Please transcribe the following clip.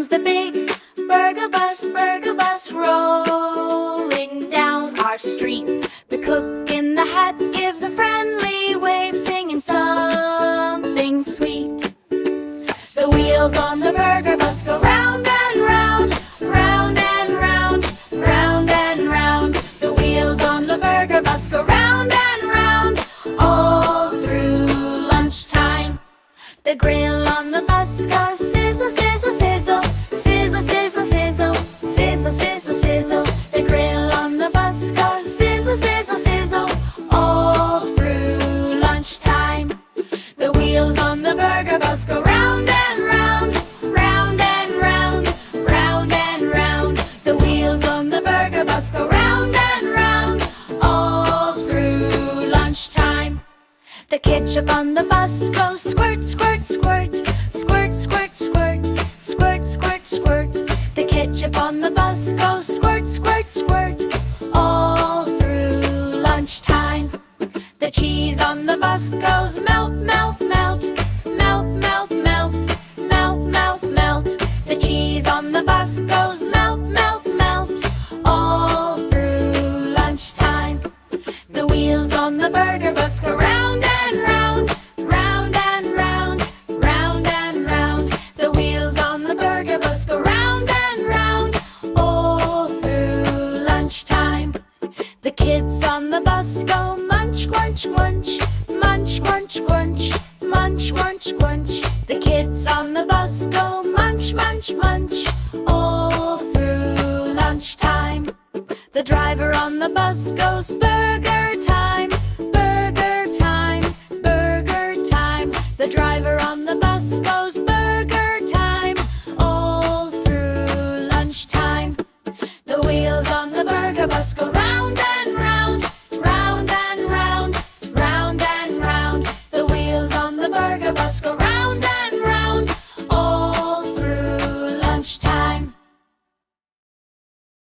comes the big burger bus rolling down our street. The cook in the hat gives a friendly wave, singing something sweet. The wheels on the burger bus go round and round, round and round, round and round. The wheels on the burger bus go round and round, all through lunchtime. The grill on the bus goes sizzle, sizzle, sizzle, sizzle, sizzle, sizzle, sizzle, sizzle, sizzle. The grill on the bus goes sizzle, sizzle, sizzle, all through lunchtime. The wheels on the burger bus go round and round, round and round, round and round. The wheels on the burger bus go round and round, all through lunchtime. The ketchup on the bus goes squirt, squirt, squirt, squirt, squirt, squirt, squirt, squirt, squirt. The ketchup on the bus goes squirt, squirt, squirt, all through lunchtime. The cheese on the bus goes melt, melt, melt, melt, melt, melt, melt, melt, melt. The cheese on the bus goes melt, melt, melt, all through lunchtime. The wheels on the burger bus go round and round, round and round, round and round. The wheels on the burger bus go round and round, all through lunchtime. The kids on the bus go munch, munch, munch, munch, munch, munch, munch, munch, munch. The kids on the bus go munch, munch, munch, all through lunchtime. The driver on the bus goes burger time, burger time, burger time. The driver on the bus goes